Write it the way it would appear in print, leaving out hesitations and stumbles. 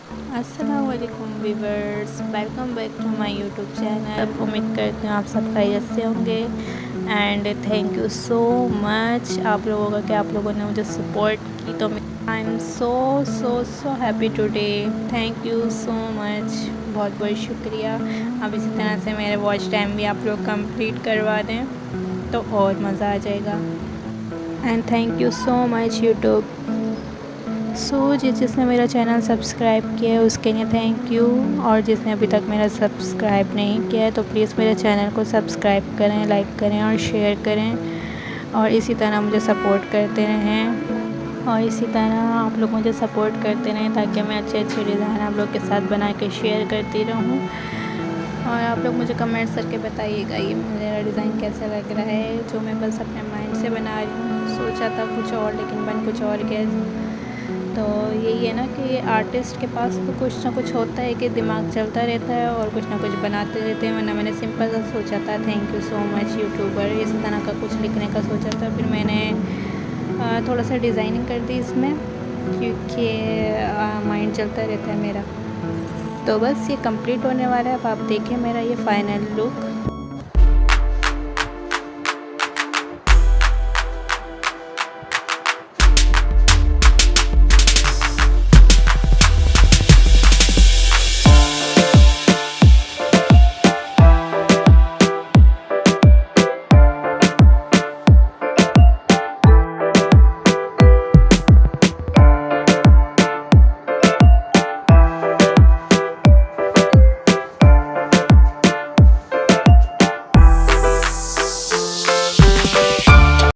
अस्सलाम वालेकुम viewers, welcome back to my YouTube channel. उम्मीद करती हूँ आप सब खैरियत से होंगे and thank you so much आप लोगों का कि आप लोगों ने मुझे सपोर्ट की। तो I am so so so happy today. Thank you so much, बहुत बहुत शुक्रिया। अब इसी तरह से मेरे वॉच टाइम भी आप लोग कंप्लीट करवा दें तो और मज़ा आ जाएगा। And thank you so much YouTube. जिसने मेरा चैनल सब्सक्राइब किया है उसके लिए थैंक यू, और जिसने अभी तक मेरा सब्सक्राइब नहीं किया है तो प्लीज़ मेरे चैनल को सब्सक्राइब करें, लाइक करें और शेयर करें, और इसी तरह मुझे सपोर्ट करते रहें। और इसी तरह आप लोग मुझे सपोर्ट करते रहें ताकि मैं अच्छे अच्छे डिज़ाइन आप लोग के साथ बना के शेयर करती रहूँ। और आप लोग मुझे कमेंट्स करके बताइएगा ये मेरा डिज़ाइन कैसा लग रहा है, जो मैं बस अपने माइंड से बना रही हूँ। सोचा था कुछ और लेकिन बन कुछ और गया। तो यही है ना कि आर्टिस्ट के पास तो कुछ ना कुछ होता है कि दिमाग चलता रहता है और कुछ ना कुछ बनाते रहते हैं। वरना मैंने सिंपल सा सोचा था thank you so much YouTuber, इस तरह का कुछ लिखने का सोचा था। फिर मैंने थोड़ा सा डिज़ाइनिंग कर दी इसमें, क्योंकि माइंड चलता रहता है मेरा। तो बस ये कंप्लीट होने वाला है। अब आप देखें मेरा ये फ़ाइनल लुक।